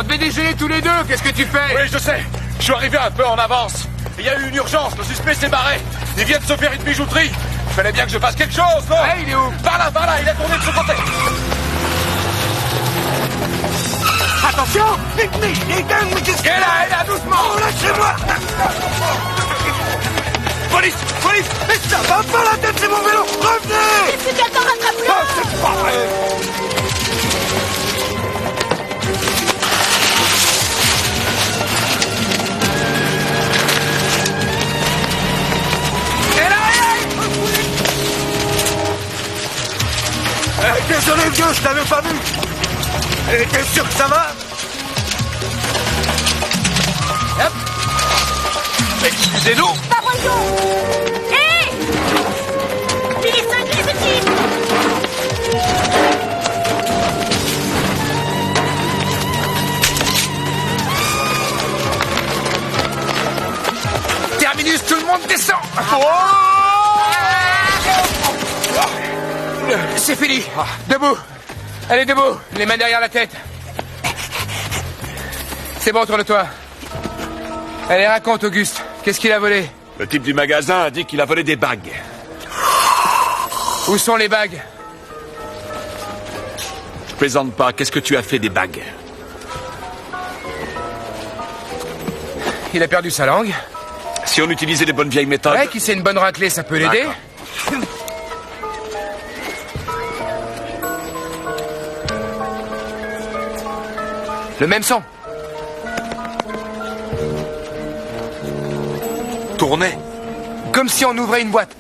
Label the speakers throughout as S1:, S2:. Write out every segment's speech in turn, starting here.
S1: On devait déjeuner tous les deux, qu'est-ce que tu fais?
S2: Oui, je sais. Je suis arrivé un peu en avance. Il y a eu une urgence, le suspect s'est barré. Il vient de se faire une bijouterie. Il fallait bien que je fasse quelque chose, non?
S1: Ouais, il est où?
S2: Par là, il a tourné de ce côté.
S3: Attention! Mais qu'est-ce
S2: Et là, doucement!
S3: Oh, lâchez-moi!
S2: Police!
S3: Mais ça va pas la tête, c'est mon vélo! Revenez!
S4: C'est quelqu'un rattrape-le!
S3: Oh, c'est pas vrai! Désolé vieux, je t'avais pas vu. T'es sûr que ça va?
S2: Hop. Excusez-nous.
S4: Pas voyons! Hé! Il est cinglé, ce type!
S1: Terminus, tout le monde descend. C'est fini. Debout. Allez, debout. Les mains derrière la tête. C'est bon, tourne-toi. Allez, raconte, Auguste. Qu'est-ce qu'il a volé?
S2: Le type du magasin a dit qu'il a volé des bagues.
S1: Où sont les bagues?
S2: Je plaisante pas. Qu'est-ce que tu as fait des bagues?
S1: Il a perdu sa langue.
S2: Si on utilisait les bonnes vieilles méthodes...
S1: Ouais, qui c'est une bonne raclée, ça peut l'aider.
S2: D'accord.
S1: Le même son.
S2: Tournez.
S1: Comme si on ouvrait une boîte.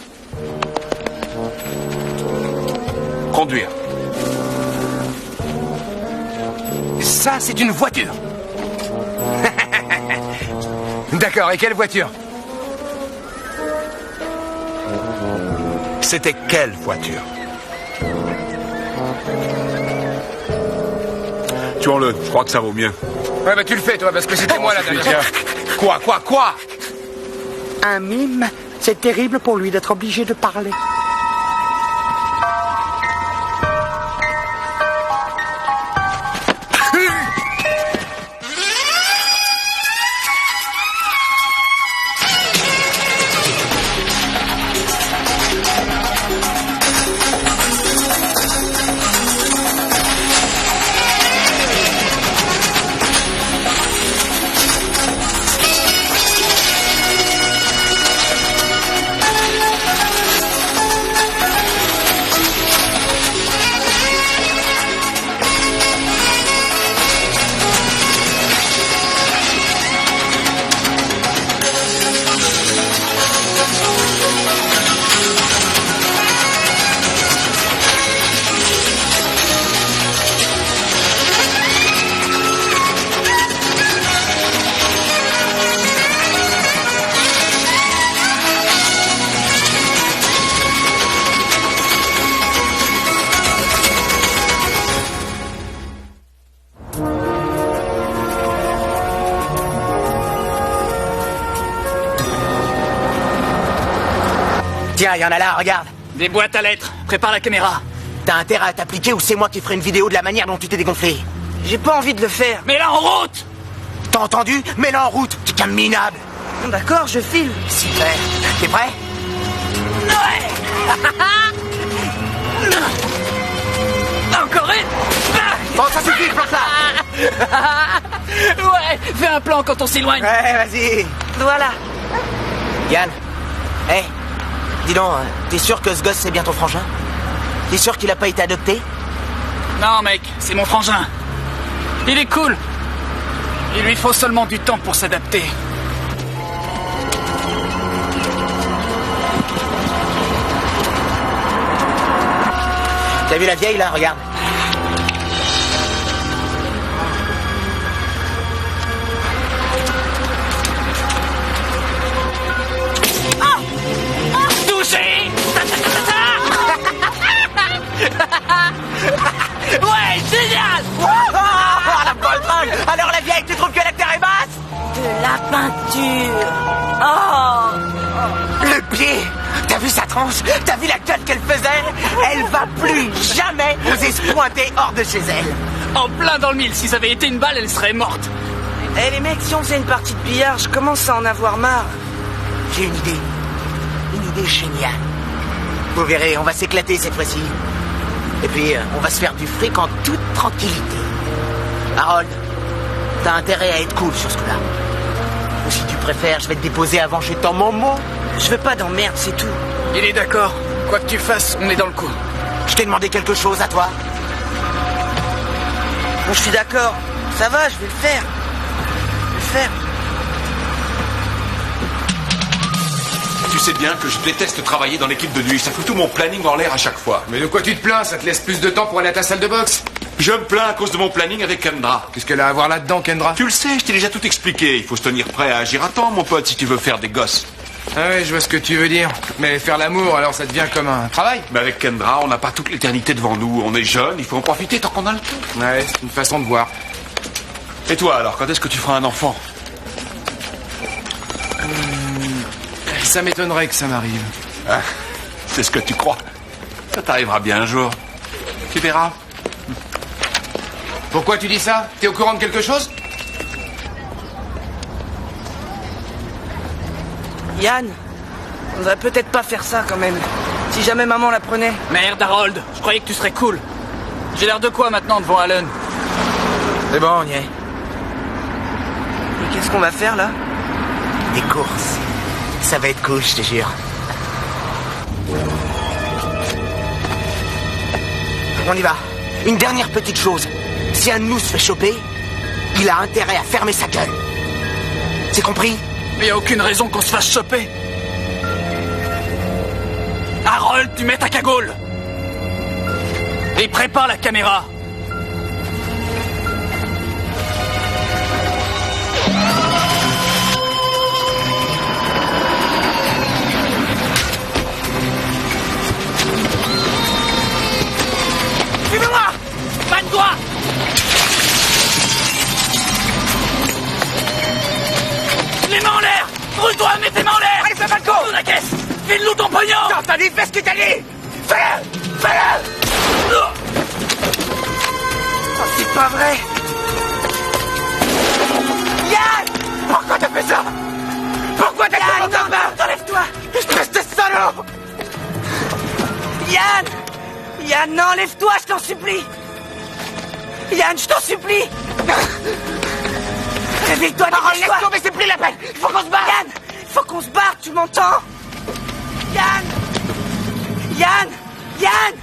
S2: Conduire.
S1: Ça, c'est une voiture. D'accord, et quelle voiture?
S2: C'était quelle voiture? Tuons-le, je crois que ça vaut mieux.
S1: Ouais, bah tu le fais, toi, parce que c'était moi la dernière fois. Quoi?
S3: Un mime, c'est terrible pour lui d'être obligé de parler. Tiens, y en a là, regarde.
S5: Des boîtes à lettres. Prépare la caméra.
S3: T'as intérêt à t'appliquer ou c'est moi qui ferai une vidéo de la manière dont tu t'es dégonflé? J'ai pas envie de le faire.
S5: Mais là, en route!
S3: T'as entendu? Mets-la en route, tu qu'un minable. D'accord, je file. Super. T'es prêt?
S5: Ouais! Encore une!
S3: Bon, ça suffit, plante-là.
S5: Ouais, fais un plan quand on s'éloigne.
S3: Ouais, vas-y. Voilà. Yann. Hé. Dis donc, t'es sûr que ce gosse c'est bien ton frangin? T'es sûr qu'il a pas été adopté?
S5: Non, mec, c'est mon frangin. Il est cool. Il lui faut seulement du temps pour s'adapter.
S3: T'as vu la vieille là? Regarde.
S5: Touché! Ouais, génial!
S3: Oh, la bonne dingue. Alors la vieille, tu trouves que la terre est basse?
S4: De la peinture. Oh!
S3: Le pied. T'as vu sa tranche? T'as vu la gueule qu'elle faisait? Elle va plus jamais oser se pointer hors de chez elle.
S5: En plein dans le mille, si ça avait été une balle, elle serait morte.
S6: Eh les mecs, si on faisait une partie de billard, je commence à en avoir marre.
S3: J'ai une idée. Une idée géniale. Vous verrez, on va s'éclater cette fois-ci. Et puis, on va se faire du fric en toute tranquillité. Harold, t'as intérêt à être cool sur ce coup-là. Ou si tu préfères, je vais te déposer avant que je t'en mon mot.
S6: Je veux pas d'emmerde, c'est tout.
S5: Il est d'accord. Quoi que tu fasses, on est dans le coup.
S3: Je t'ai demandé quelque chose à toi.
S6: Bon, je suis d'accord. Ça va, je vais le faire. Je vais le faire.
S2: Tu sais bien que je déteste travailler dans l'équipe de nuit. Ça fout tout mon planning en l'air à chaque fois.
S1: Mais de quoi tu te plains? Ça te laisse plus de temps pour aller à ta salle de boxe.
S2: Je me plains à cause de mon planning avec Kendra.
S1: Qu'est-ce qu'elle a à voir là-dedans, Kendra?
S2: Tu le sais, je t'ai déjà tout expliqué. Il faut se tenir prêt à agir à temps, mon pote, si tu veux faire des gosses.
S1: Ah ouais, je vois ce que tu veux dire. Mais faire l'amour, alors ça devient comme un travail.
S2: Mais avec Kendra, on n'a pas toute l'éternité devant nous. On est jeunes, il faut en profiter tant qu'on a le temps.
S1: Ouais, c'est une façon de voir.
S2: Et toi, alors, quand est-ce que tu feras un enfant?
S1: Ça m'étonnerait que ça m'arrive.
S2: Ah, c'est ce que tu crois. Ça t'arrivera bien un jour. Tu verras.
S1: Pourquoi tu dis ça? T'es au courant de quelque chose?
S6: Yann, on devrait peut-être pas faire ça quand même. Si jamais maman la prenait.
S5: Merde, Harold, je croyais que tu serais cool. J'ai l'air de quoi maintenant devant Alan?
S3: C'est bon, on y est.
S6: Et qu'est-ce qu'on va faire là?
S3: Des courses. Ça va être cool, je te jure. On y va. Une dernière petite chose. Si un de nous se fait choper, il a intérêt à fermer sa gueule. C'est compris?
S5: Mais y a aucune raison qu'on se fasse choper. Harold, tu mets ta cagoule. Et prépare la caméra. Suivez-moi! Pas de doigts! Les mains en l'air! Brûle-toi, mets tes mains en l'air! Allez, fais balcon! Sous la caisse! File-nous ton pognon!
S3: Quand t'as dit, fais ce que t'as dit! Fais-le! Fais-le!
S6: Oh, c'est pas vrai!
S3: Yann! Pourquoi t'as fait ça? Pourquoi t'as fait mon main?
S6: Enlève-toi!
S3: Espèce de salaud!
S6: Yann! Yann, non, enlève-toi, je t'en supplie! Yann, je t'en supplie! Réveille-toi,
S3: Harold,
S6: dépêche-toi!
S3: laisse tomber, c'est plus la peine! Il faut qu'on se barre!
S6: Yann! Il faut qu'on se barre, tu m'entends? Yann! Yann! Yann!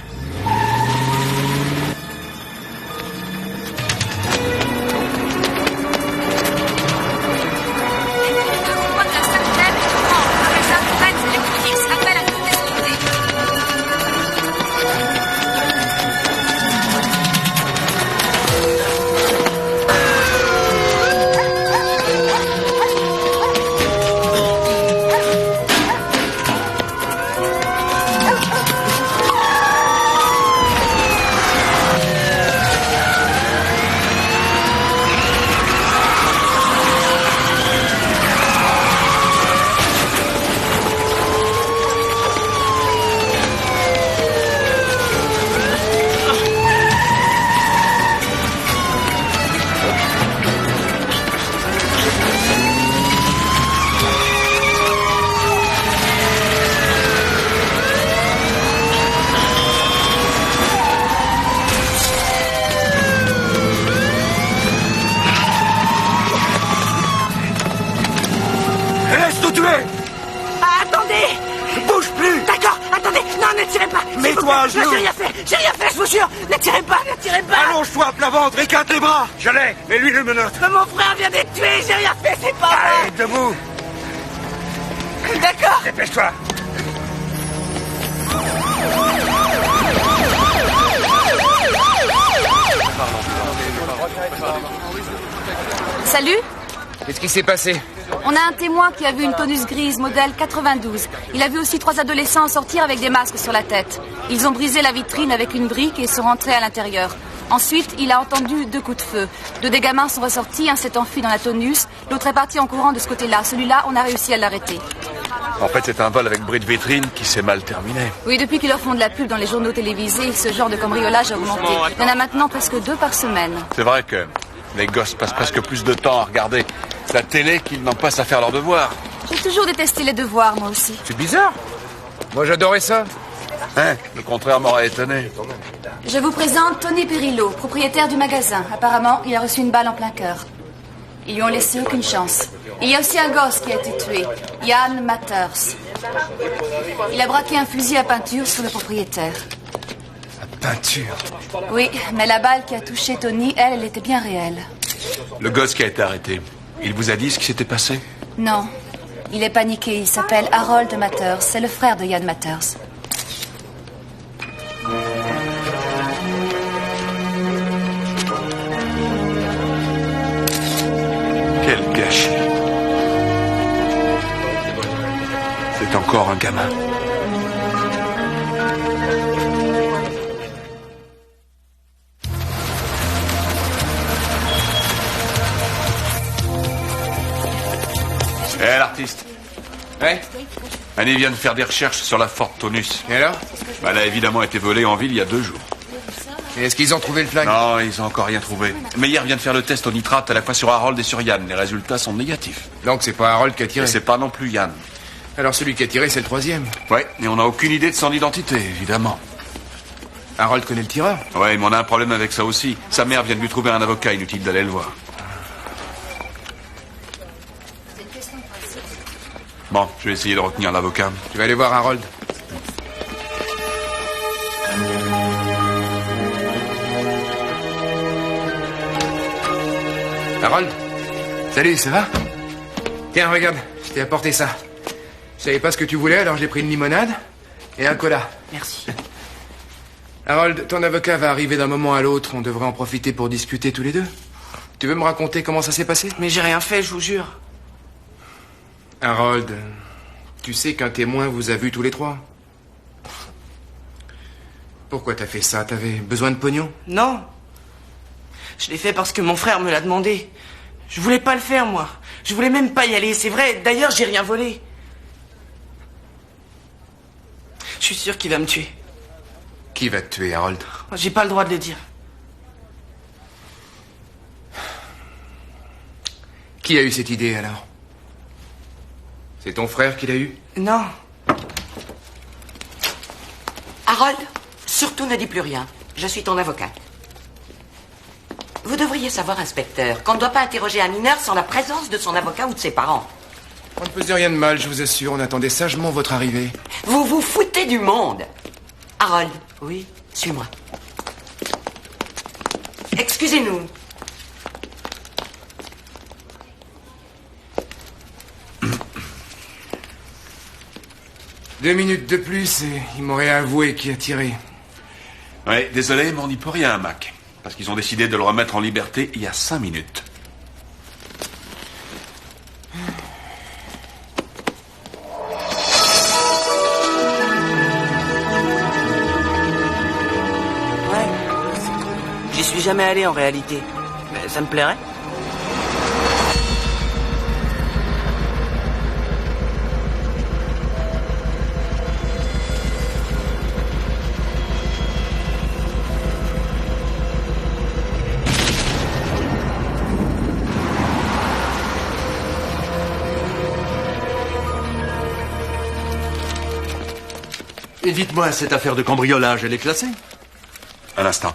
S2: Laisse-nous tuer!
S6: Ah, attendez!
S3: Bouge plus!
S6: D'accord, attendez! Non, ne tirez pas! S'il
S3: Mets-toi
S6: vous plaît.
S3: à genoux.
S6: Non, j'ai rien fait, je vous jure! Ne tirez pas, ne tirez pas!
S3: Allonge-toi à plat ventre, écarte les bras! Je l'ai, et lui le menotte!
S6: Mais mon frère vient d'être tué, j'ai rien fait, c'est pas
S3: Allez,
S6: vrai!
S3: debout!
S6: D'accord!
S3: Dépêche-toi!
S7: Salut,
S1: Qu'est-ce qui s'est passé?
S7: on a un témoin qui a vu une tonus grise modèle 92. Il a vu aussi 3 adolescents sortir avec des masques sur la tête. Ils ont brisé la vitrine avec une brique et sont rentrés à l'intérieur. Ensuite, il a entendu 2 coups de feu. 2 des gamins sont ressortis, un s'est enfui dans la tonus, l'autre est parti en courant de ce côté-là. Celui-là, on a réussi à l'arrêter.
S2: En fait, c'est un vol avec bris de vitrine qui s'est mal terminé.
S7: Oui, depuis qu'ils leur font de la pub dans les journaux télévisés, ce genre de cambriolage a augmenté. Il y en a maintenant presque 2 par semaine.
S2: C'est vrai que les gosses passent presque plus de temps à regarder la télé qu'ils n'en passent à faire leurs devoirs.
S7: J'ai toujours détesté les devoirs, moi aussi.
S1: C'est bizarre. Moi, j'adorais ça.
S2: Hein? Le contraire m'aurait étonné.
S7: Je vous présente Tony Perillo, propriétaire du magasin. Apparemment, il a reçu une balle en plein cœur. Ils lui ont laissé aucune chance. Il y a aussi un gosse qui a été tué, Ian Matters. Il a braqué un fusil à peinture sur le propriétaire.
S1: Peinture.
S7: Oui, mais la balle qui a touché Tony, elle était bien réelle.
S2: Le gosse qui a été arrêté, il vous a dit ce qui s'était passé?
S7: Non, il est paniqué. Il s'appelle Harold Matters. C'est le frère de Ian Matters.
S2: Quel gâchis. C'est encore un gamin. Eh, l'artiste.
S1: Ouais.
S2: Annie vient de faire des recherches sur la Ford Taunus.
S1: Et alors?
S2: Elle a évidemment été volée en ville il y a 2 jours.
S1: Et est-ce qu'ils ont trouvé le flingue?
S2: Non, ils ont encore rien trouvé. Meyer vient de faire le test au nitrate à la fois sur Harold et sur Yann. Les résultats sont négatifs.
S1: Donc c'est pas Harold qui a
S2: Et
S1: tiré.
S2: c'est pas non plus Yann.
S1: Alors celui qui a tiré, c'est le 3e.
S2: Ouais, et on n'a aucune idée de son identité, évidemment.
S1: Harold connaît le tireur.
S2: Ouais, mais on a un problème avec ça aussi. Sa mère vient de lui trouver un avocat, inutile d'aller le voir. Bon, je vais essayer de retenir l'avocat.
S1: Tu vas aller voir Harold. Harold? Salut, ça va? Tiens, regarde, je t'ai apporté ça. Je savais pas ce que tu voulais, alors j'ai pris une limonade et un cola.
S3: Merci.
S1: Harold, ton avocat va arriver d'un moment à l'autre. On devrait en profiter pour discuter tous les deux. Tu veux me raconter comment ça s'est passé?
S6: Mais j'ai rien fait, je vous jure.
S1: Harold, tu sais qu'un témoin vous a vus tous les 3. Pourquoi t'as fait ça? T'avais besoin de pognon?
S6: Non. Je l'ai fait parce que mon frère me l'a demandé. Je voulais pas le faire, moi. Je voulais même pas y aller, c'est vrai. D'ailleurs, j'ai rien volé. Je suis sûr qu'il va me tuer.
S1: Qui va te tuer, Harold?
S6: J'ai pas le droit de le dire.
S1: Qui a eu cette idée, alors? C'est ton frère qui l'a eu?
S6: Non.
S8: Harold, surtout ne dis plus rien. Je suis ton avocat. Vous devriez savoir, inspecteur, qu'on ne doit pas interroger un mineur sans la présence de son avocat ou de ses parents.
S1: On ne faisait rien de mal, je vous assure. On attendait sagement votre arrivée.
S8: Vous vous foutez du monde. Harold,
S6: Oui.
S8: suis-moi. Excusez-nous.
S1: Deux minutes de plus et il m'aurait avoué qui a tiré.
S2: Ouais, désolé, mais on n'y peut rien, Mac. Parce qu'ils ont décidé de le remettre en liberté il y a 5 minutes.
S6: Ouais. J'y suis jamais allé en réalité. Mais ça me plairait.
S9: Et dites-moi, cette affaire de cambriolage, elle est classée?
S2: Un instant.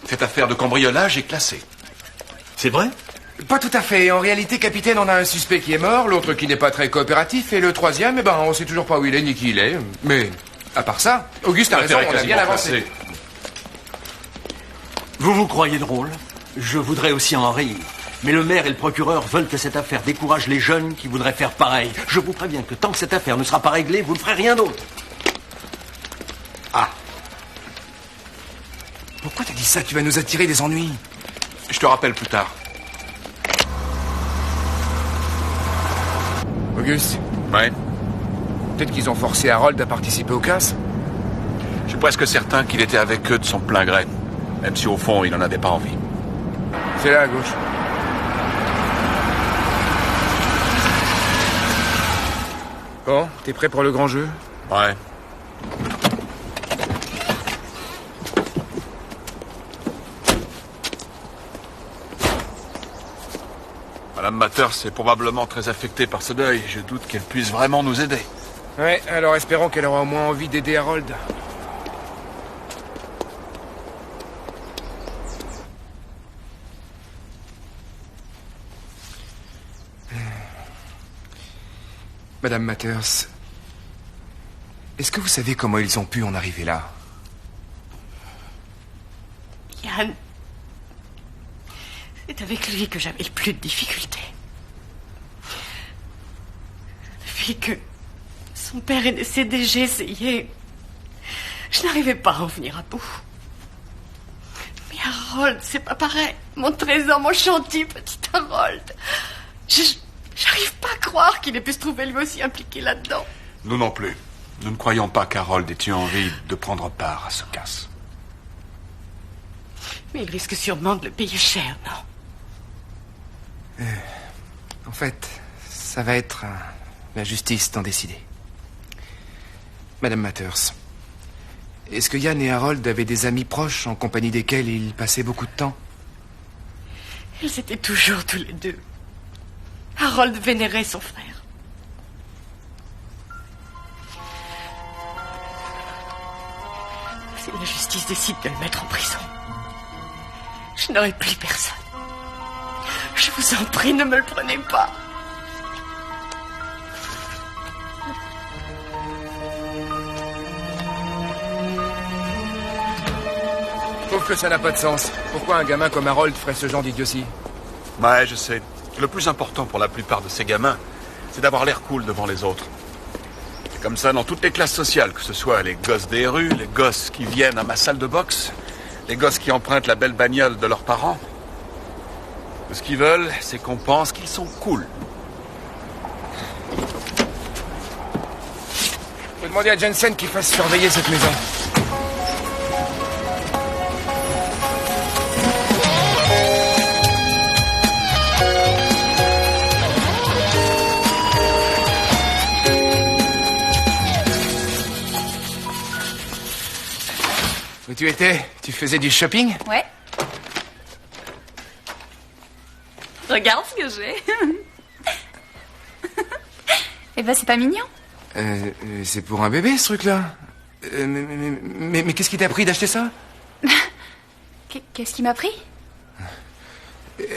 S2: Cette affaire de cambriolage est classée.
S9: C'est vrai?
S1: Pas tout à fait. En réalité, capitaine, on a un suspect qui est mort, l'autre qui n'est pas très coopératif, et le 3e, eh ben, on sait toujours pas où il est ni qui il est. Mais, à part ça, Auguste a raison,
S2: L'affaire est
S1: on a bien
S2: quasiment
S1: avancé.
S2: classée.
S9: Vous vous croyez drôle? Je voudrais aussi en rire. Mais le maire et le procureur veulent que cette affaire décourage les jeunes qui voudraient faire pareil. Je vous préviens que tant que cette affaire ne sera pas réglée, vous ne ferez rien d'autre.
S1: Ah. Pourquoi t'as dit ça? Tu vas nous attirer des ennuis.
S2: Je te rappelle plus tard.
S1: Auguste,
S2: Ouais.
S1: peut-être qu'ils ont forcé Harold à participer au casse.
S2: Je suis presque certain qu'il était avec eux de son plein gré. Même si au fond, il n'en avait pas envie.
S1: C'est là, à gauche. Bon, t'es prêt pour le grand jeu?
S2: Ouais. Madame Matters est probablement très affectée par ce deuil. Je doute qu'elle puisse vraiment nous aider.
S1: Ouais, alors espérons qu'elle aura au moins envie d'aider Harold. Madame Matters, est-ce que vous savez comment ils ont pu en arriver là?
S8: Yann, c'est avec lui que j'avais le plus de difficultés. Depuis que son père est décédé, j'ai essayé. Je n'arrivais pas à en venir à bout. Mais Harold, c'est pas pareil. Mon trésor, mon gentil petit Harold. J'arrive pas à croire qu'il ait pu se trouver lui aussi impliqué là-dedans.
S2: Nous non plus. Nous ne croyons pas qu'Harold ait eu envie de prendre part à ce casse.
S8: Mais il risque sûrement de le payer cher, non?
S1: En fait, ça va être la justice d'en décider. Madame Matters, est-ce que Yann et Harold avaient des amis proches en compagnie desquels ils passaient beaucoup de temps?
S8: Ils étaient toujours tous les deux. Harold vénérait son frère. Si la justice décide de le mettre en prison, je n'aurai plus personne. Je vous en prie, ne me le prenez pas.
S1: Je trouve que ça n'a pas de sens. Pourquoi un gamin comme Harold ferait ce genre d'idiotie?
S2: Ouais, je sais. Le plus important pour la plupart de ces gamins, c'est d'avoir l'air cool devant les autres. C'est comme ça dans toutes les classes sociales, que ce soit les gosses des rues, les gosses qui viennent à ma salle de boxe, les gosses qui empruntent la belle bagnole de leurs parents. Tout ce qu'ils veulent, c'est qu'on pense qu'ils sont cool.
S1: Je vais demander à Jensen qu'il fasse surveiller cette maison. Où tu étais? Tu faisais du shopping?
S7: Ouais. Regarde ce que j'ai. Eh ben, c'est pas mignon.
S1: C'est pour un bébé, ce truc-là. Mais qu'est-ce qui t'a pris d'acheter ça?
S7: Qu'est-ce qui m'a pris?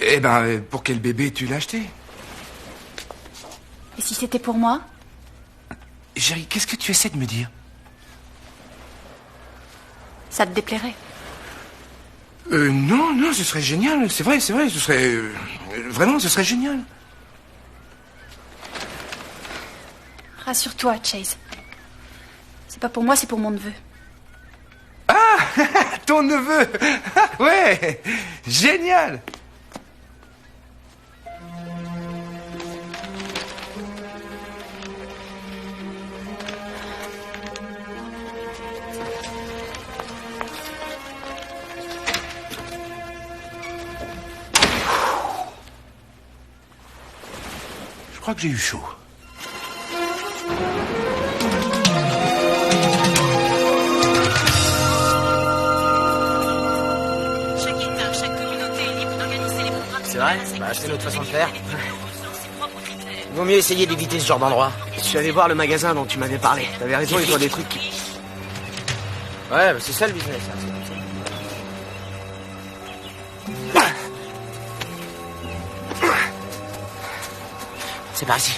S1: Eh ben, pour quel bébé tu l'as acheté?
S7: Et si c'était pour moi?
S1: Chérie, qu'est-ce que tu essaies de me dire?
S7: Ça te déplairait?
S1: Non, ce serait génial. C'est vrai, ce serait... vraiment, ce serait génial.
S7: Rassure-toi, Chase. C'est pas pour moi, c'est pour mon neveu.
S1: Ah, ton neveu. Ouais, génial. Je crois que j'ai eu chaud.
S4: Chaque État, chaque communauté est libre d'organiser les programmes.
S3: C'est vrai? Bah, c'est notre façon de faire. Il vaut mieux essayer d'éviter ce genre d'endroit. Je suis allé voir le magasin dont tu m'avais parlé. T'avais raison, ils ont des trucs qui... Ouais, bah c'est ça le business. Hein. C'est par ici.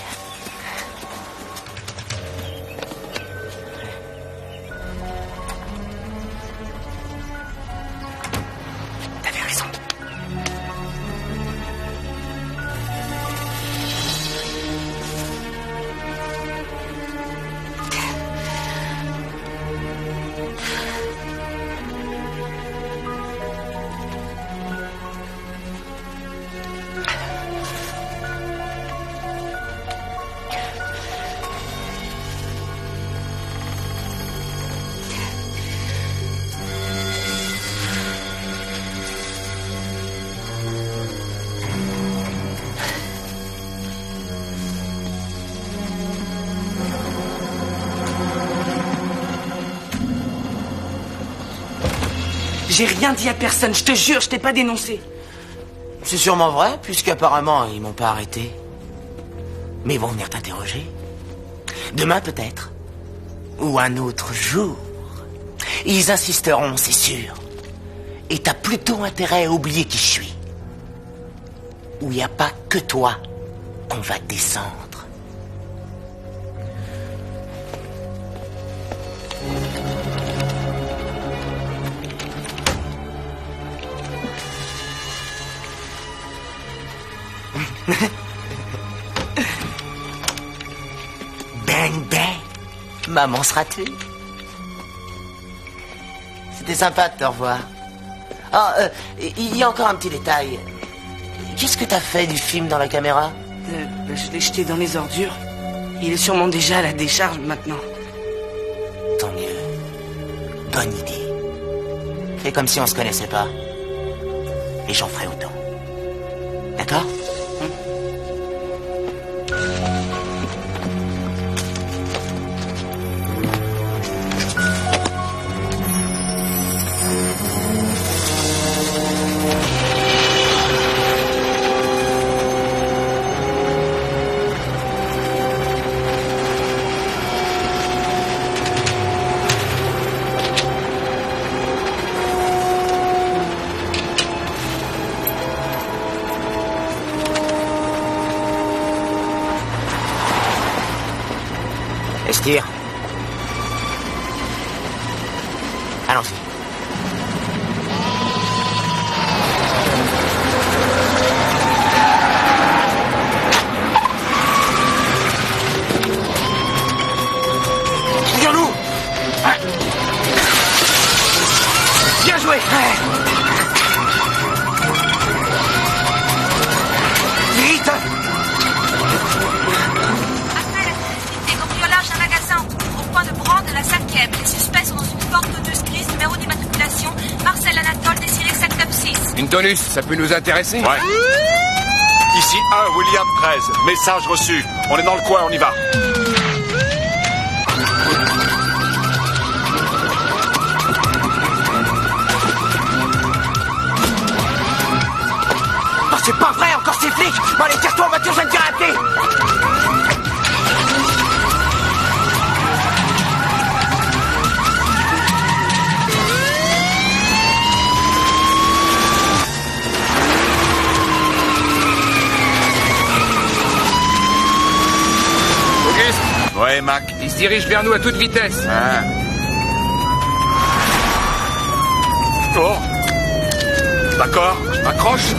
S3: T'avais raison.
S6: J'ai rien dit à personne, je te jure, je t'ai pas dénoncé.
S3: C'est sûrement vrai, puisqu'apparemment, ils m'ont pas arrêté. Mais ils vont venir t'interroger. Demain, peut-être. Ou un autre jour. Ils insisteront, c'est sûr. Et t'as plutôt intérêt à oublier qui je suis. Où il n'y a pas que toi qu'on va descendre. Bang bang, maman sera tuée. C'était sympa de te revoir. Ah, il y a encore un petit détail. Qu'est-ce que t'as fait du film dans la caméra?
S6: Je l'ai jeté dans les ordures. Il est sûrement déjà à la décharge maintenant.
S3: Tant mieux. Bonne idée. Fais comme si on se connaissait pas. Et j'en ferai autant. D'accord? Estir. Allons-y. Regarde-nous. Bien joué. Vite.
S7: De la 5e. Les suspects sont dans une Ford Tonus grise, numéro d'immatriculation Marcel Anatole, désiré 796.
S1: Une Tonus, ça peut nous intéresser?
S2: Ouais. Ici 1, William 13. Message reçu. On est dans le coin, on y va.
S3: Oh, c'est pas vrai, encore ces flics. Bon, allez, tire-toi en voiture, je viens de tirer un pied.
S2: Ouais, Mac.
S1: Il se dirige vers nous à toute vitesse.
S2: Ah. Oh. D'accord, je m'accroche.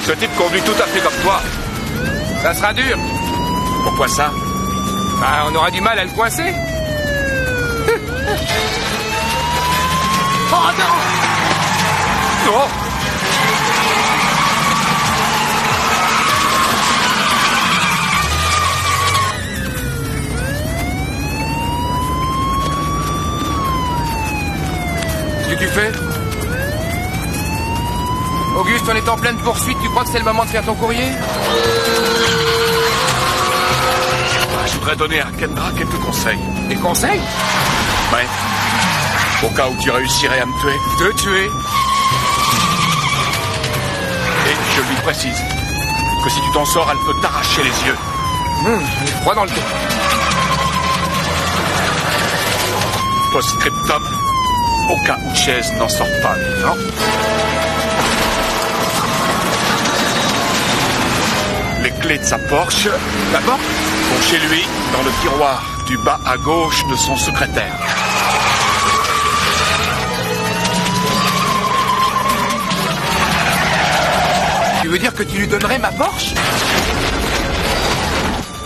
S2: Ce type conduit tout à fait comme toi.
S1: Ça sera dur.
S2: Pourquoi ça?
S1: Bah, on aura du mal à le coincer.
S3: Oh non!
S2: Oh.
S1: Qu'est-ce que tu fais? Auguste, on est en pleine poursuite. Tu crois que c'est le moment de faire ton courrier?
S2: Je voudrais donner à Kendra quelques conseils.
S1: Des conseils?
S2: Ouais. Au cas où tu réussirais à me tuer.
S1: Te tuer?
S2: Et je lui précise que si tu t'en sors, elle peut t'arracher les yeux.
S1: J'ai froid dans le dos.
S2: Post-scriptum, au cas où Chase n'en sort pas vivant. Les clés de sa Porsche,
S1: D'abord,
S2: sont chez lui, dans le tiroir du bas à gauche de son secrétaire.
S1: tu veux dire que tu lui donnerais ma Porsche?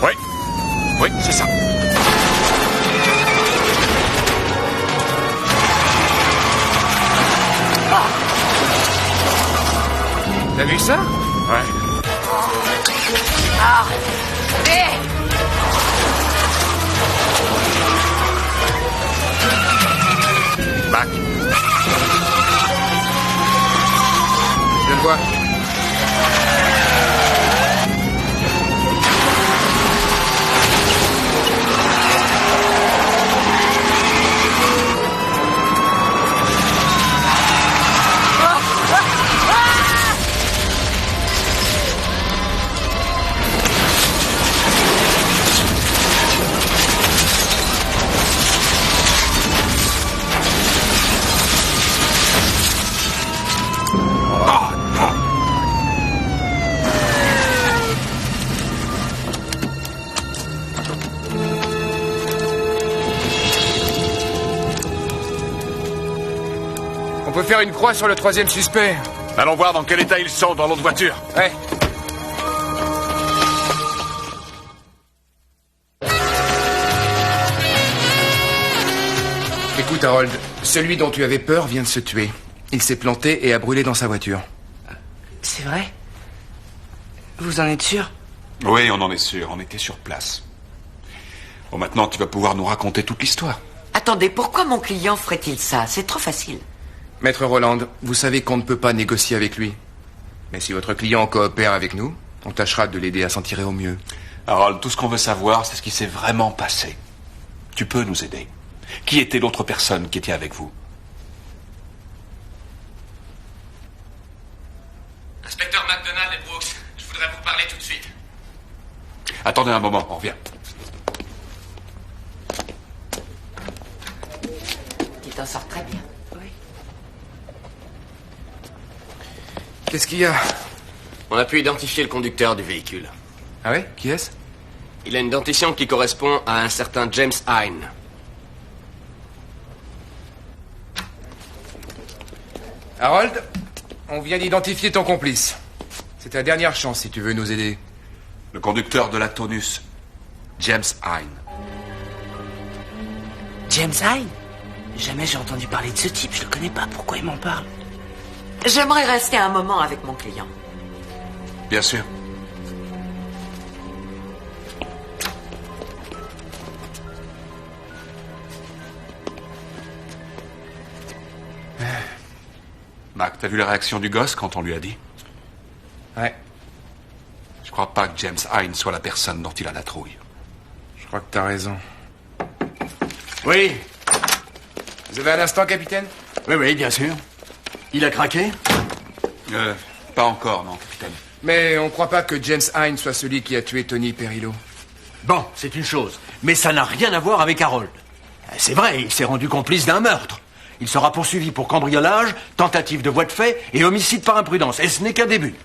S2: Oui, oui, c'est ça.
S1: T'as vu ça?
S2: Ouais.
S3: Ah!
S2: Mac.
S1: le vois. On peut faire une croix sur le troisième suspect.
S2: Allons voir dans quel état ils sont dans l'autre voiture.
S1: Ouais. Écoute, Harold, celui dont tu avais peur vient de se tuer. Il s'est planté et a brûlé dans sa voiture.
S6: C'est vrai? Vous en êtes sûr?
S2: Oui, on en est sûr. On était sur place. Bon, maintenant, tu vas pouvoir nous raconter toute l'histoire.
S3: Attendez, pourquoi mon client ferait-il ça? C'est trop facile.
S1: Maître Roland, vous savez qu'on ne peut pas négocier avec lui. Mais si votre client coopère avec nous, on tâchera de l'aider à s'en tirer au mieux.
S2: Harold, tout ce qu'on veut savoir, c'est ce qui s'est vraiment passé. Tu peux nous aider. Qui était l'autre personne qui était avec vous?
S5: Inspecteur McDonald et Brooks, je voudrais vous parler tout de suite.
S2: Attendez un moment, on revient.
S3: Tu t'en sors très bien.
S1: Qu'est-ce qu'il y a?
S10: On a pu identifier le conducteur du véhicule.
S1: Ah ouais? Qui est-ce?
S10: Il a une dentition qui correspond à un certain James Hine.
S1: Harold, on vient d'identifier ton complice. C'est ta dernière chance si tu veux nous aider.
S2: Le conducteur de la Tonus, James Hine.
S6: James Hine? Jamais j'ai entendu parler de ce type, je le connais pas. Pourquoi il m'en parle?
S3: J'aimerais rester un moment avec mon client.
S2: Bien sûr. Mac, t'as vu la réaction du gosse quand on lui a dit?
S1: Ouais.
S2: Je crois pas que James Hine soit la personne dont il a la trouille.
S1: Je crois que t'as raison.
S9: Oui,
S1: Vous avez un instant, capitaine?
S9: oui, bien sûr. Il a craqué?
S2: Pas encore, non, capitaine.
S1: Mais on croit pas que James Hine soit celui qui a tué Tony Perillo.
S9: Bon, c'est une chose. Mais ça n'a rien à voir avec Harold. C'est vrai, il s'est rendu complice d'un meurtre. Il sera poursuivi pour cambriolage, tentative de voie de fait et homicide par imprudence. Et ce n'est qu'un début.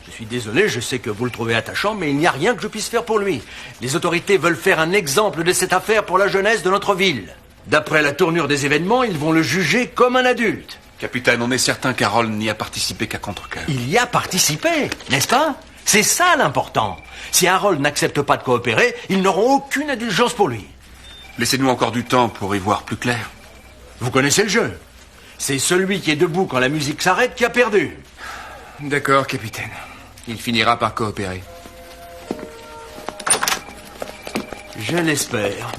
S9: Je suis désolé, je sais que vous le trouvez attachant, mais il n'y a rien que je puisse faire pour lui. Les autorités veulent faire un exemple de cette affaire pour la jeunesse de notre ville. D'après la tournure des événements, ils vont le juger comme un adulte.
S2: Capitaine, on est certain qu'Harold n'y a participé qu'à contre-cœur.
S9: Il y a participé, n'est-ce pas? C'est ça l'important. Si Harold n'accepte pas de coopérer, ils n'auront aucune indulgence pour lui.
S2: Laissez-nous encore du temps pour y voir plus clair.
S9: Vous connaissez le jeu. C'est celui qui est debout quand la musique s'arrête qui a perdu.
S1: D'accord, capitaine. Il finira par coopérer.
S9: Je l'espère.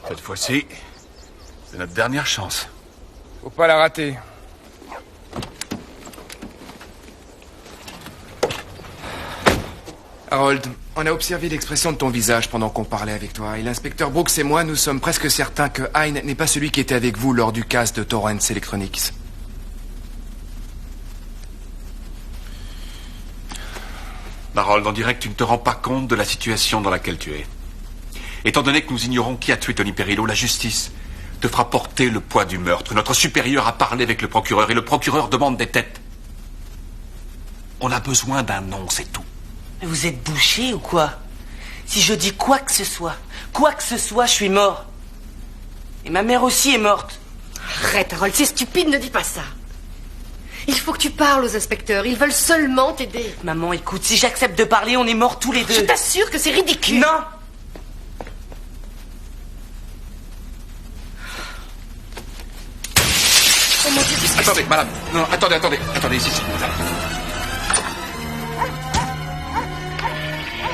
S2: Cette fois-ci, c'est notre dernière chance.
S1: Faut pas la rater. Harold, on a observé l'expression de ton visage pendant qu'on parlait avec toi. Et l'inspecteur Brooks et moi, nous sommes presque certains que Hine n'est pas celui qui était avec vous lors du casse de Torrance Electronics.
S2: Harold, on dirait que tu ne te rends pas compte de la situation dans laquelle tu es. Étant donné que nous ignorons qui a tué Tony Perillo, la justice te fera porter le poids du meurtre. Notre supérieur a parlé avec le procureur et le procureur demande des têtes. On a besoin d'un nom, c'est tout.
S6: Mais vous êtes bouché ou quoi? Si je dis quoi que ce soit, je suis mort. Et ma mère aussi est morte.
S8: Arrête, Harold, c'est stupide, ne dis pas ça. Il faut que tu parles aux inspecteurs, ils veulent seulement t'aider.
S6: Maman, écoute, si j'accepte de parler, on est morts tous les deux.
S8: Je t'assure que c'est ridicule.
S6: Non!
S8: Oh mon Dieu, qu'est-ce que
S1: Attendez, madame. Non, attendez, ici.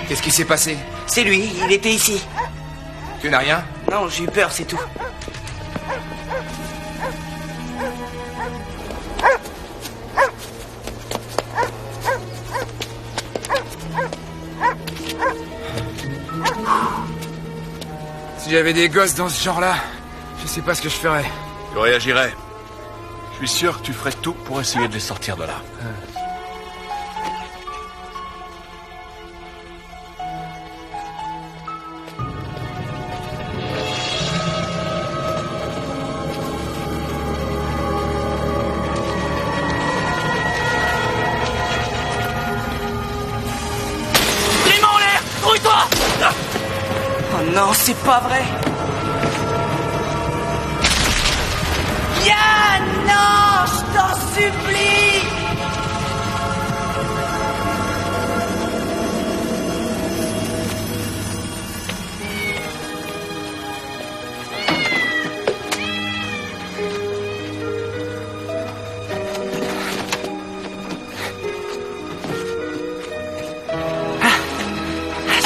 S1: Qu'est-ce qui s'est passé?
S6: C'est lui, il était ici.
S1: Tu n'as rien?
S6: Non, j'ai eu peur, c'est tout.
S1: Si j'avais des gosses dans ce genre-là, je sais pas ce que je ferais.
S2: Tu réagirais. Je suis sûr que tu ferais tout pour essayer de les sortir de là.
S5: Les mains en l'air! Grouille-toi!
S6: Oh non, c'est pas vrai. Yann, non, je t'en supplie.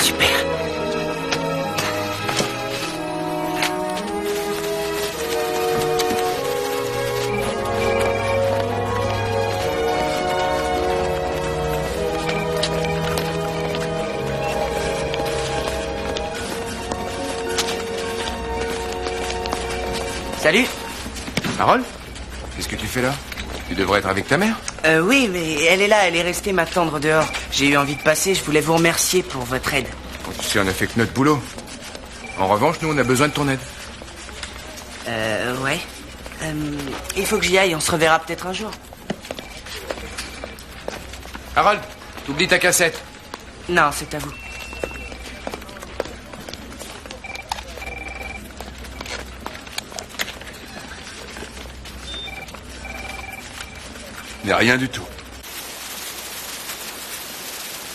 S6: Super. Salut.
S1: Harold? Qu'est-ce que tu fais là? Tu devrais être avec ta mère?
S6: Oui, mais elle est là, elle est restée m'attendre dehors. J'ai eu envie de passer, je voulais vous remercier pour votre aide.
S1: Bon, tu sais, on a fait que notre boulot. En revanche, nous, on a besoin de ton aide.
S6: Ouais. Il faut que j'y aille, on se reverra peut-être un jour.
S1: Harold, t'oublies ta cassette.
S6: Non, c'est à vous.
S2: Il n'y a rien du tout.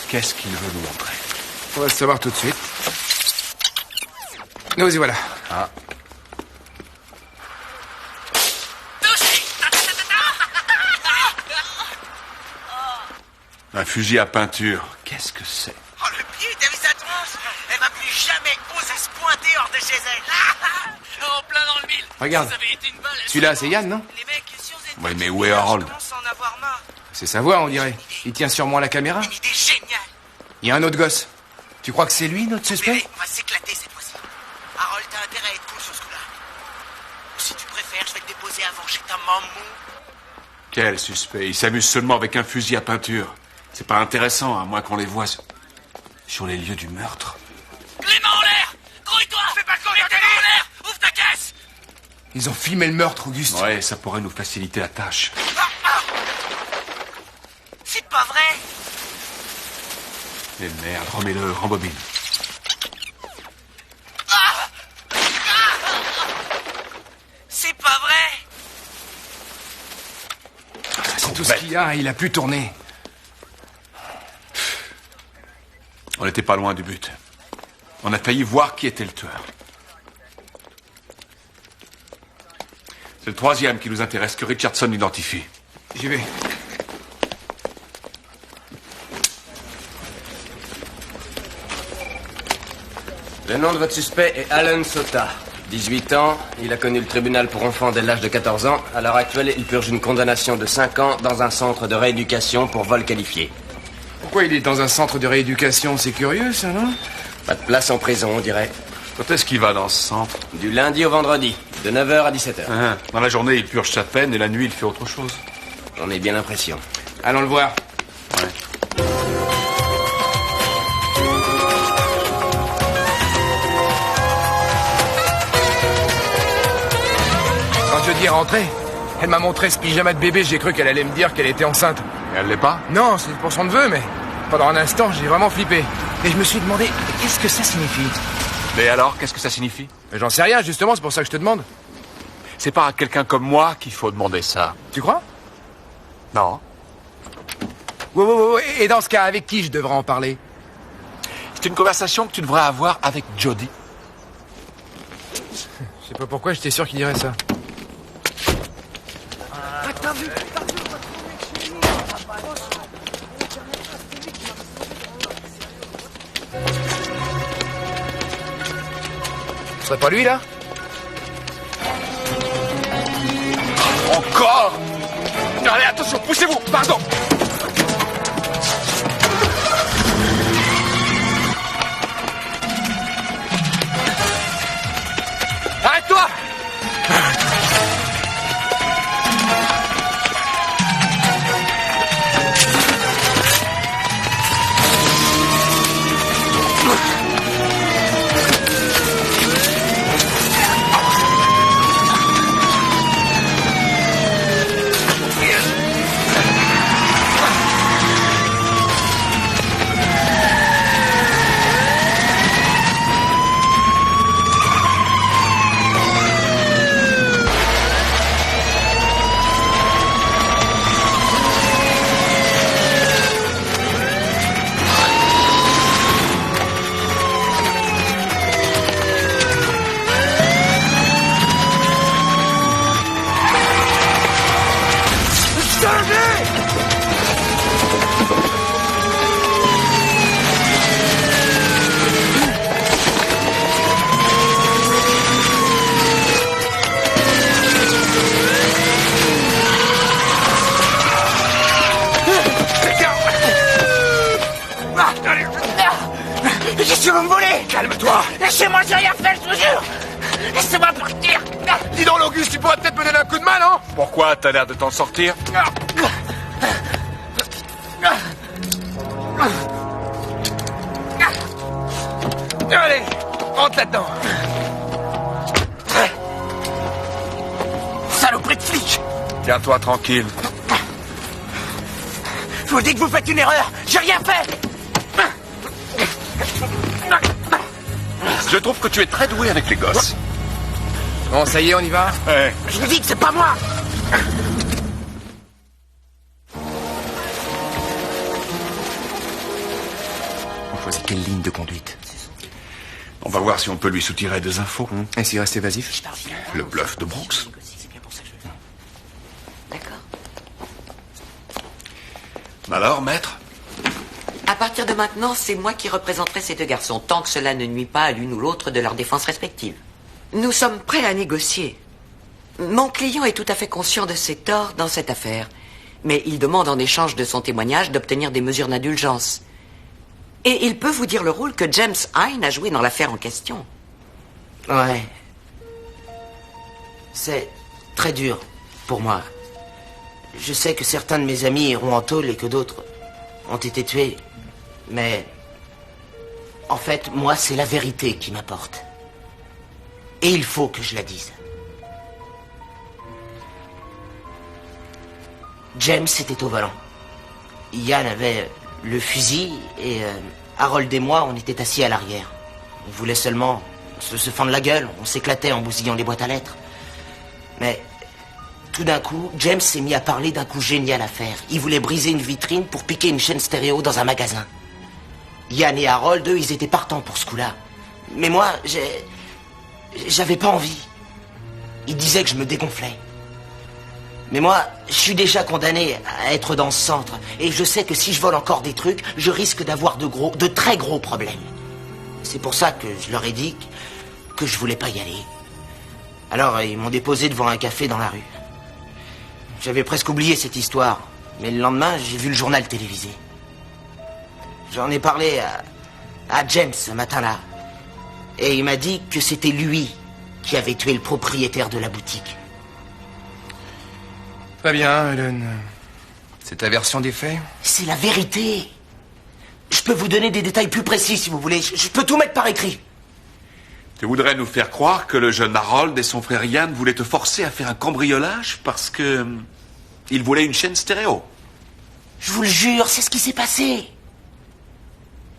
S2: Qu'est-ce qu'il veut nous montrer?
S1: On va le savoir tout de suite. Nous y voilà.
S2: Ah. Un fusil à peinture. Qu'est-ce que c'est?
S3: Oh, le pied, t'as vu sa tronche? Elle va plus jamais oser se pointer hors de chez elle.
S5: En plein dans le mille.
S1: Regarde.
S5: Si ça avait été une balle,
S1: Celui-là, c'est Yann, non?
S3: Les mecs, si on faisait une
S2: Ouais, mais
S3: petite
S2: où est
S3: image,
S2: Harold?
S3: je commence à en avoir marre.
S1: C'est sa voix, on dirait. Il tient sûrement à la caméra.
S3: Une idée géniale.
S1: Il y a un autre gosse. Tu crois que c'est lui, notre suspect?
S3: Verrez, on va s'éclater cette fois-ci. Harold, t'as intérêt à être cool sur ce coup-là. Ou si tu préfères, je vais te déposer avant chez ta maman.
S2: Quel suspect? Il s'amuse seulement avec un fusil à peinture. C'est pas intéressant, à moins qu'on les voie sur les lieux du meurtre.
S5: Les mains en l'air! Grouille-toi!
S3: Fais pas le
S5: Mets tes mains en l'air! Ouvre ta caisse!
S1: Ils ont filmé le meurtre, Auguste.
S2: Ouais, ça pourrait nous faciliter la tâche.
S3: C'est pas vrai.
S2: Mais merde, remets-le, rembobine.
S3: C'est pas vrai.
S1: C'est tout ce qu'il y a, il a pu tourner.
S2: On n'était pas loin du but. On a failli voir qui était le tueur. C'est le troisième qui nous intéresse, que Richardson identifie.
S1: J'y vais.
S10: Le nom de votre suspect est Alan Sota. 18 ans, il a connu le tribunal pour enfants dès l'âge de 14 ans. À l'heure actuelle, il purge une condamnation de 5 ans dans un centre de rééducation pour vol qualifié.
S1: Pourquoi il est dans un centre de rééducation? C'est curieux, ça, non?
S10: Pas de place en prison, on dirait.
S2: Quand est-ce qu'il va dans ce centre?
S10: Du lundi au vendredi, de 9h à 17h.
S2: Dans la journée, il purge sa peine et la nuit, il fait autre chose.
S10: J'en ai bien l'impression.
S1: Allons le voir.
S2: Ouais.
S1: Quand je dis rentrer, elle m'a montré ce pyjama de bébé, j'ai cru qu'elle allait me dire qu'elle était enceinte.
S2: Et elle l'est pas?
S1: Non, c'est pour son neveu, mais pendant un instant, j'ai vraiment flippé. Et je me suis demandé, qu'est-ce que ça signifie?
S2: Mais alors, qu'est-ce que ça signifie?
S1: J'en sais rien, justement, c'est pour ça que je te demande.
S2: C'est pas à quelqu'un comme moi qu'il faut demander ça.
S1: Tu crois?
S2: Non.
S1: Ouais. Et dans ce cas, avec qui je devrais en parler?
S2: C'est une conversation que tu devrais avoir avec Jody.
S1: Je sais pas pourquoi, j'étais sûr qu'il dirait ça. Ce serait pas lui, là?
S2: Encore? Allez, attention, poussez-vous, pardon.
S1: Arrête-toi!
S3: Qu'est-ce que vous me voulez?
S1: Calme-toi!
S3: Laissez-moi, j'ai rien fait, je vous jure! Laissez-moi partir!
S1: Dis donc, Auguste, tu pourrais peut-être me donner un coup de main, non?
S2: Pourquoi? T'as l'air de t'en sortir?
S1: Allez, rentre là-dedans.
S3: Saloperie de flic!
S2: Tiens-toi tranquille.
S3: Je vous dis que vous faites une erreur! J'ai rien fait!
S2: Je trouve que tu es très doué avec les gosses.
S1: Bon, ça y est, on y va?
S2: Ouais.
S3: Je vous dis que c'est pas moi!
S1: On choisit quelle ligne de conduite?
S2: On va voir si on peut lui soutirer des infos.
S1: Et s'il reste évasif?
S2: Le bluff de Bronx.
S11: D'accord.
S2: Alors, maître?
S11: À partir de maintenant, c'est moi qui représenterai ces deux garçons, tant que cela ne nuit pas à l'une ou l'autre de leur défense respective. Nous sommes prêts à négocier. Mon client est tout à fait conscient de ses torts dans cette affaire, mais il demande en échange de son témoignage d'obtenir des mesures d'indulgence. Et il peut vous dire le rôle que James Hine a joué dans l'affaire en question.
S3: Ouais. C'est très dur pour moi. Je sais que certains de mes amis iront en tôle et que d'autres ont été tués. Mais en fait, moi, c'est la vérité qui m'importe. Et il faut que je la dise. James était au volant. Yann avait le fusil et Harold et moi, on était assis à l'arrière. On voulait seulement se fendre la gueule. On s'éclatait en bousillant les boîtes à lettres. Mais tout d'un coup, James s'est mis à parler d'un coup génial à faire. Il voulait briser une vitrine pour piquer une chaîne stéréo dans un magasin. Yann et Harold, eux, ils étaient partants pour ce coup-là. Mais moi, j'avais pas envie. Ils disaient que je me dégonflais. Mais moi, je suis déjà condamné à être dans ce centre. Et je sais que si je vole encore des trucs, je risque d'avoir de très gros problèmes. C'est pour ça que je leur ai dit que je voulais pas y aller. Alors, ils m'ont déposé devant un café dans la rue. J'avais presque oublié cette histoire. Mais le lendemain, j'ai vu le journal télévisé. J'en ai parlé à James ce matin-là. Et il m'a dit que c'était lui qui avait tué le propriétaire de la boutique.
S1: Très bien, Helen. C'est ta version des faits?
S3: C'est la vérité. Je peux vous donner des détails plus précis si vous voulez. Je peux tout mettre par écrit.
S2: Tu voudrais nous faire croire que le jeune Harold et son frère Yann voulaient te forcer à faire un cambriolage parce que... ils voulaient une chaîne stéréo.
S3: Je vous le jure, c'est ce qui s'est passé.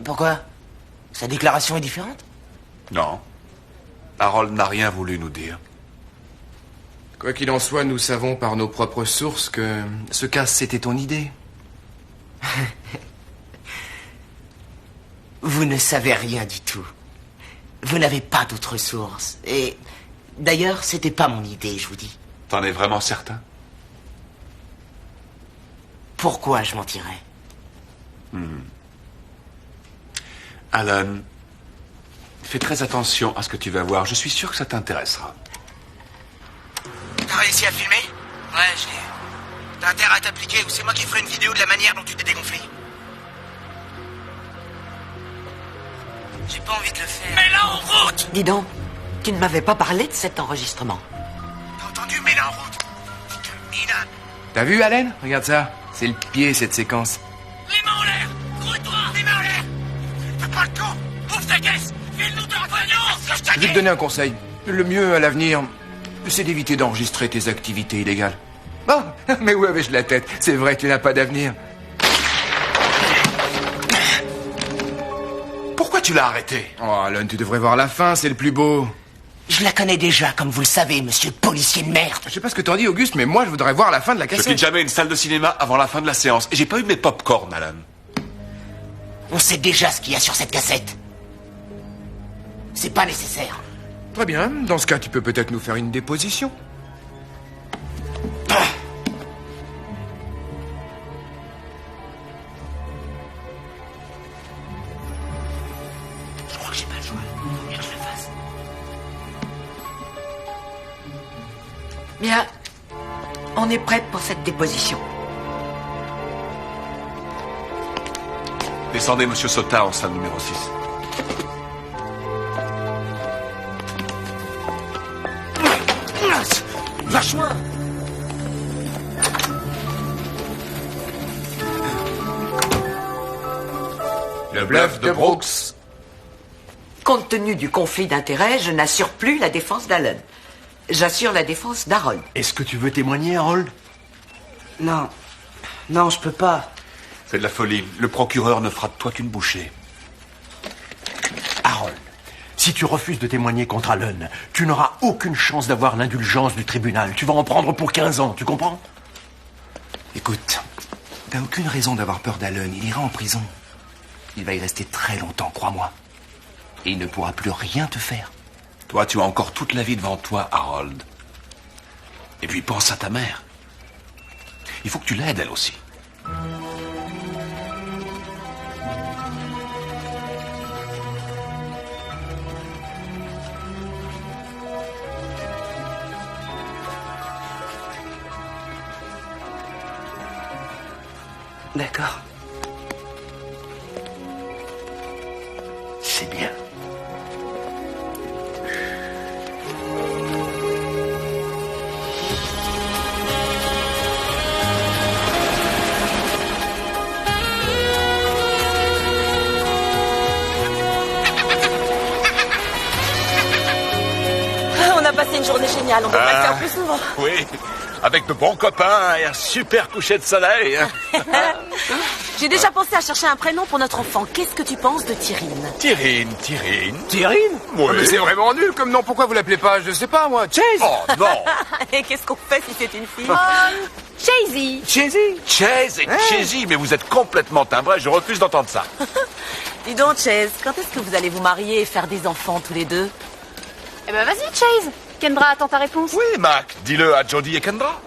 S3: Pourquoi? Sa déclaration est différente?
S2: Non. Harold n'a rien voulu nous dire.
S1: Quoi qu'il en soit, nous savons par nos propres sources que ce cas, c'était ton idée.
S3: Vous ne savez rien du tout. Vous n'avez pas d'autres sources. Et d'ailleurs, c'était pas mon idée, je vous dis.
S2: T'en es vraiment certain?
S3: Pourquoi je mentirais?
S2: Alan, fais très attention à ce que tu vas voir. Je suis sûr que ça t'intéressera.
S3: T'as réussi à filmer? Ouais, j'ai... T'as intérêt à t'appliquer ou c'est moi qui ferai une vidéo de la manière dont tu t'es dégonflé. J'ai pas envie de le faire. Mets-la en route!
S11: Dis donc, tu ne m'avais pas parlé de cet enregistrement.
S3: T'as entendu? Mets-la en route! Putain, minable.
S1: T'as vu, Allen? Regarde ça. C'est le pied, cette séquence.
S3: Les mains en l'air! Grouille-toi! Les mains en l'air! Fais pas le con! Ouvre ta caisse! File-nous ton pognon!
S1: Je vais te donner un conseil. Le mieux à l'avenir, c'est d'éviter d'enregistrer tes activités illégales. Oh, mais où avais-je la tête? C'est vrai, tu n'as pas d'avenir.
S2: Pourquoi tu l'as arrêté?
S1: Oh, Alan, tu devrais voir la fin, c'est le plus beau.
S3: Je la connais déjà, comme vous le savez, monsieur policier de merde.
S1: Je sais pas ce que t'en dis, Auguste, mais moi, je voudrais voir la fin de la
S2: Je
S1: cassette.
S2: quitte jamais une salle de cinéma avant la fin de la séance. Et j'ai pas eu mes pop-corn, Alan.
S3: On sait déjà ce qu'il y a sur cette cassette. C'est pas nécessaire.
S1: Très bien, dans ce cas, tu peux peut-être nous faire une déposition.
S3: Je crois que j'ai pas le choix. Faut bien que je le fasse.
S11: Bien, on est prêt pour cette déposition.
S2: Descendez, monsieur Sota, en salle numéro 6.
S3: Lâche-moi!
S1: Le bluff de Brooks.
S11: Compte tenu du conflit d'intérêts, je n'assure plus la défense d'Alan. J'assure la défense d'Harold.
S9: Est-ce que tu veux témoigner, Harold?
S6: Non. Non, je peux pas.
S2: C'est de la folie. Le procureur ne fera de toi qu'une bouchée.
S9: Harold, si tu refuses de témoigner contre Alan, tu n'auras aucune chance d'avoir l'indulgence du tribunal. Tu vas en prendre pour 15 ans, tu comprends?
S1: Écoute, t'as aucune raison d'avoir peur d'Alan. Il ira en prison. Il va y rester très longtemps, crois-moi. Et il ne pourra plus rien te faire.
S2: Toi, tu as encore toute la vie devant toi, Harold. Et puis pense à ta mère. Il faut que tu l'aides, elle aussi.
S6: D'accord.
S9: C'est bien.
S4: On a passé une journée géniale, on devrait le faire plus souvent.
S2: Oui, avec de bons copains et un super coucher de soleil.
S4: J'ai déjà pensé à chercher un prénom pour notre enfant. Qu'est-ce que tu penses de Tyrine?
S2: Tyrine.
S1: Tyrine?
S2: Oui.
S1: Oh, mais c'est vraiment nul comme nom. Pourquoi vous l'appelez pas, je sais pas, moi, Chase?
S2: Oh non.
S4: Et qu'est-ce qu'on fait si c'est une fille?
S7: Chasey.
S2: Chase et Chasey, mais vous êtes complètement timbrés, je refuse d'entendre ça.
S4: Dis donc, Chase, quand est-ce que vous allez vous marier et faire des enfants tous les deux?
S7: Eh ben vas-y, Chase. Kendra attend ta réponse.
S2: Oui, Mac, dis-le à Jodie et Kendra.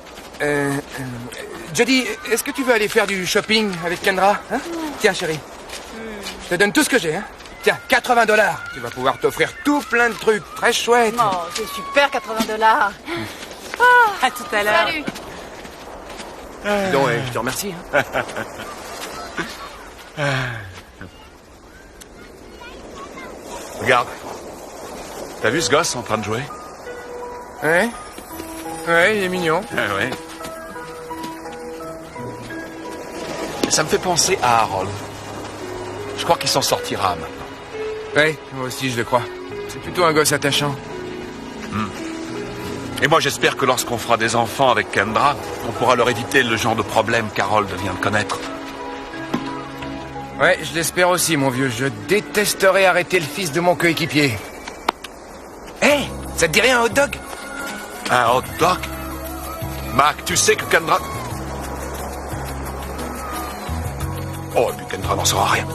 S1: Jodie, est-ce que tu veux aller faire du shopping avec Kendra, hein? Tiens, chérie. Je te donne tout ce que j'ai, hein? Tiens, $80. Tu vas pouvoir t'offrir tout plein de trucs très chouettes.
S7: Oh, c'est super, $80.
S4: À tout à l'heure.
S7: Salut.
S1: Donc, je te remercie. Hein.
S2: Regarde. T'as vu ce gosse en train de jouer?
S1: Ouais. Ouais, il est mignon.
S2: Ah ouais. Ça me fait penser à Harold. Je crois qu'il s'en sortira maintenant.
S1: Ouais, moi aussi je le crois. C'est plutôt un gosse attachant.
S2: Et moi j'espère que lorsqu'on fera des enfants avec Kendra, on pourra leur éviter le genre de problème qu'Harold vient de connaître.
S1: Ouais, je l'espère aussi, mon vieux. Je détesterais arrêter le fils de mon coéquipier. Hé, ça te dirait un hot dog?
S2: Un hot dog? Mac, tu sais que Kendra... Oh, et puis Kendra n'en saura rien.